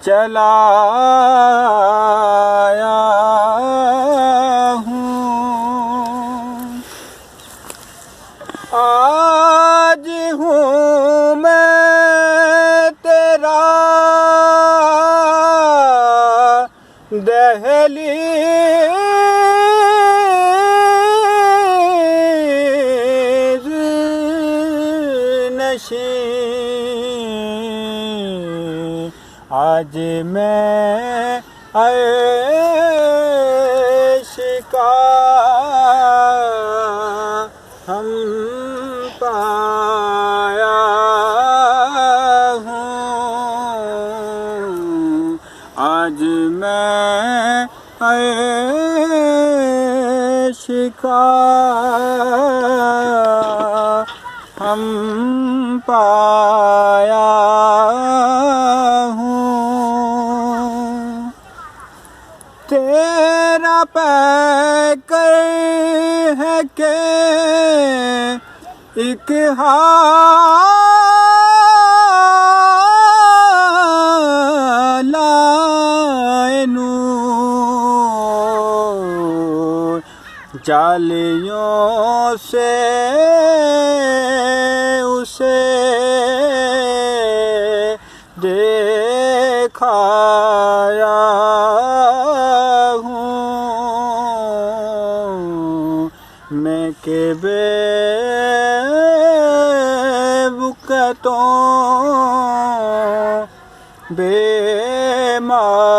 चलाया हूँ। आज हूँ मैं तेरा दहलीज़ नशीं, आज मैं अर्श का हम पाया हूँ। आज मैं अर्श का हम पाया हूँ। तेरा पैकर है के एक हालाए नूर, जालियों से उसे दिखाया हूँ। मैं के बेवक़्तों बेमार